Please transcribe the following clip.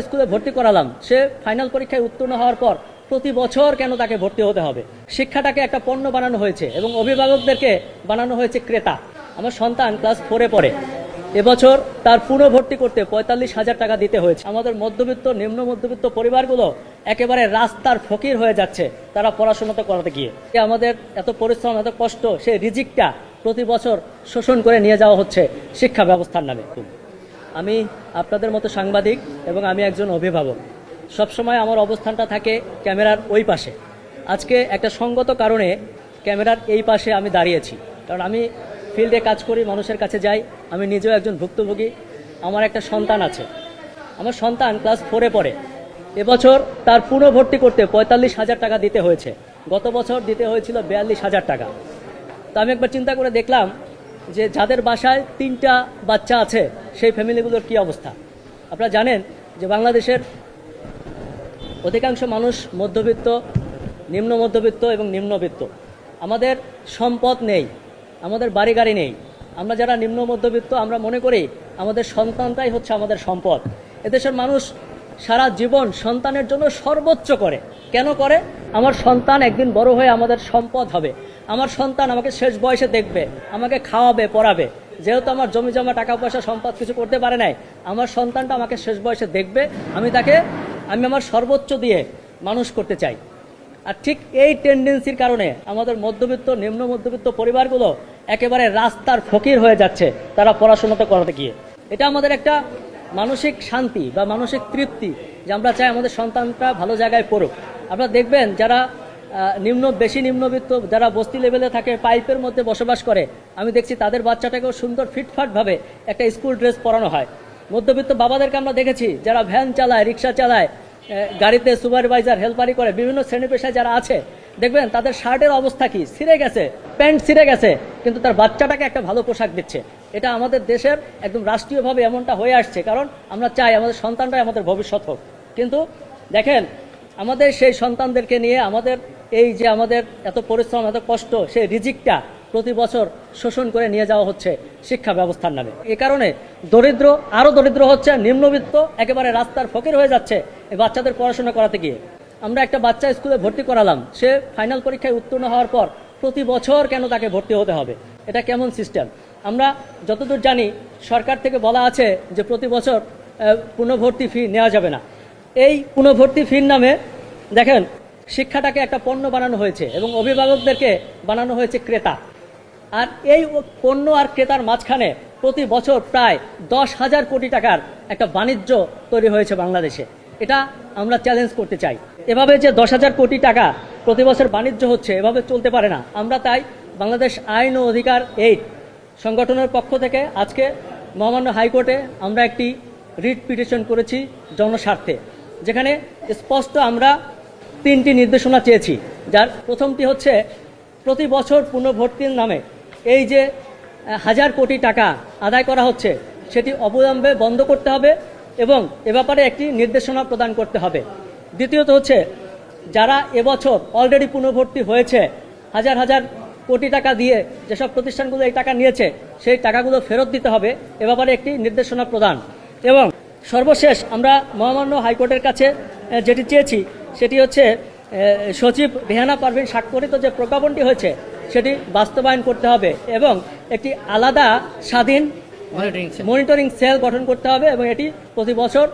স্কুলে ভর্তি করালাম, সে ফাইনাল পরীক্ষায় উত্তীর্ণ হওয়ার পর প্রতি বছর কেন তাকে ভর্তি হতে হবে? শিক্ষাটাকে একটা পণ্য বানানো হয়েছে এবং অভিভাবকদেরকে বানানো হয়েছে ক্রেতা। আমার সন্তান ক্লাস 4-এ পড়ে, এবছর তার পুনঃ ভর্তি করতে 45,000 টাকা দিতে হয়েছে। আমাদের মধ্যবিত্ত নিম্ন মধ্যবিত্ত পরিবারগুলো একেবারে রাস্তার ফকির হয়ে যাচ্ছে তারা পড়াশোনাটা করাতে গিয়ে। আমাদের এত পরিশ্রম, এত কষ্ট, সেই রিজিকটা প্রতি বছর শোষণ করে নিয়ে যাওয়া হচ্ছে শিক্ষা ব্যবস্থার নামে। আমি আপনাদের মতো সাংবাদিক এবং আমি একজন অভিভাবক, সবসময় আমার অবস্থানটা থাকে ক্যামেরার ওই পাশে। আজকে একটা সঙ্গত কারণে ক্যামেরার এই পাশে আমি দাঁড়িয়েছি, কারণ আমি ফিল্ডে কাজ করি, মানুষের কাছে যাই, আমি নিজেও একজন ভুক্তভোগী। আমার একটা সন্তান আছে, আমার সন্তান ক্লাস 4-এ পড়ে, এবছর তার পুনঃ ভর্তি করতে 45,000 টাকা দিতে হয়েছে। গত বছর দিতে হয়েছিল 42,000 টাকা। তো আমি একবার চিন্তা করে দেখলাম যে যাদের বাসায় 3টা বাচ্চা আছে সেই ফ্যামিলিগুলোর কি অবস্থা। আপনারা জানেন যে বাংলাদেশের অধিকাংশ মানুষ মধ্যবিত্ত, নিম্ন মধ্যবিত্ত এবং নিম্নবিত্ত। আমাদের সম্পদ নেই, আমাদের বাড়ি গাড়ি নেই। আমরা যারা নিম্ন মধ্যবিত্ত আমরা মনে করি আমাদের সন্তানটাই হচ্ছে আমাদের সম্পদ। এদেশের মানুষ সারা জীবন সন্তানের জন্য সর্বোচ্চ করে। কেন করে? আমার সন্তান একদিন বড় হয়ে আমাদের সম্পদ হবে, আমার সন্তান আমাকে শেষ বয়সে দেখবে, আমাকে খাওয়াবে, পড়াবে। যেহেতু আমার জমি জমা টাকা পয়সা সম্পদ কিছু করতে পারে নাই, আমার সন্তানটা আমাকে শেষ বয়সে দেখবে, আমি আমার সর্বোচ্চ দিয়ে মানুষ করতে চাই। আর ঠিক এই টেন্ডেন্সির কারণে আমাদের মধ্যবিত্ত নিম্ন মধ্যবিত্ত পরিবারগুলো একেবারে রাস্তার ফকির হয়ে যাচ্ছে তারা পড়াশোনাটা করাতে গিয়ে। এটা আমাদের একটা মানসিক শান্তি বা মানসিক তৃপ্তি যে আমরা চাই আমাদের সন্তানটা ভালো জায়গায় পড়ুক। আপনারা দেখবেন যারা বেশি নিম্নবিত্ত, যারা বস্তি লেভেলে থাকে, পাইপের মধ্যে বসবাস করে, আমি দেখছি তাদের বাচ্চাটাকেও সুন্দর ফিটফাটভাবে একটা স্কুল ড্রেস পরানো হয়। মধ্যবিত্ত বাবাদেরকে আমরা দেখেছি যারা ভ্যান চালায়, রিক্সা চালায়, গাড়িতে সুপারভাইজার, হেল্পারি করে, বিভিন্ন শ্রেণী পেশায় যারা আছে, দেখবেন তাদের শার্টের অবস্থা কি, ছিঁড়ে গেছে, প্যান্ট ছিঁড়ে গেছে, কিন্তু তার বাচ্চাটাকে একটা ভালো পোশাক দিচ্ছে। এটা আমাদের দেশের একদম রাষ্ট্রীয়ভাবে এমনটা হয়ে আসছে, কারণ আমরা চাই আমাদের সন্তানরাই আমাদের ভবিষ্যৎ হোক। কিন্তু দেখেন আমাদের সেই সন্তানদেরকে নিয়ে আমাদের এত পরিশ্রম, এত কষ্ট, সেই রিজিকটা প্রতি বছর শোষণ করে নিয়ে যাওয়া হচ্ছে শিক্ষা ব্যবস্থার নামে। এ কারণে আরো দরিদ্র হচ্ছে, নিম্নবিত্ত একেবারে রাস্তার ফকির হয়ে যাচ্ছে এই বাচ্চাদের পড়াশোনা করাতে গিয়ে। আমরা একটা বাচ্চা স্কুলে ভর্তি করালাম, সে ফাইনাল পরীক্ষায় উত্তীর্ণ হওয়ার পর প্রতি বছর কেন তাকে ভর্তি হতে হবে? এটা কেমন সিস্টেম? আমরা যতদূর জানি সরকার থেকে বলা আছে যে প্রতি বছর পুনঃভর্তি ফি নেওয়া যাবে না। এই পুনঃভর্তি ফির নামে দেখেন শিক্ষাটাকে একটা পণ্য বানানো হয়েছে এবং অভিভাবকদেরকে বানানো হয়েছে ক্রেতা। আর এই পণ্য আর ক্রেতার মাঝখানে প্রতি বছর প্রায় 10,000 কোটি টাকার একটা বাণিজ্য তৈরি হয়েছে বাংলাদেশে। এটা আমরা চ্যালেঞ্জ করতে চাই। এভাবে যে 10,000 কোটি টাকা প্রতি বছর বাণিজ্য হচ্ছে, এভাবে চলতে পারে না। আমরা তাই বাংলাদেশ আইন ও অধিকার 8 সংগঠনের পক্ষ থেকে আজকে মহামান্য হাইকোর্টে আমরা একটি রিট পিটিশন করেছি জনস্বার্থে, যেখানে স্পষ্ট আমরা 3টি নির্দেশনা চেয়েছি। যার প্রথমটি হচ্ছে প্রতি বছর পুনঃভর্তির নামে এই যে 1,000 কোটি টাকা আদায় করা হচ্ছে সেটি অবিলম্বে বন্ধ করতে হবে এবং এ ব্যাপারে একটি নির্দেশনা প্রদান করতে হবে। দ্বিতীয়ত হচ্ছে যারা এবছর অলরেডি পুনঃভর্তি হয়েছে, হাজার কোটি টাকা দিয়ে যেসব প্রতিষ্ঠানগুলো এই টাকা নিয়েছে সেই টাকাগুলো ফেরত দিতে হবে, এ ব্যাপারে একটি নির্দেশনা প্রদান। এবং সর্বশেষ আমরা মহামান্য হাইকোর্টের কাছে যেটি চেয়েছি সেটি হচ্ছে সচিব রেহানা পারভীন স্বাক্ষরিত যে প্রজ্ঞাপনটি হয়েছে সেটি বাস্তবায়ন করতে হবে এবং একটি আলাদা স্বাধীন মনিটরিং সেল গঠন করতে হবে এবং এটি প্রতি বছর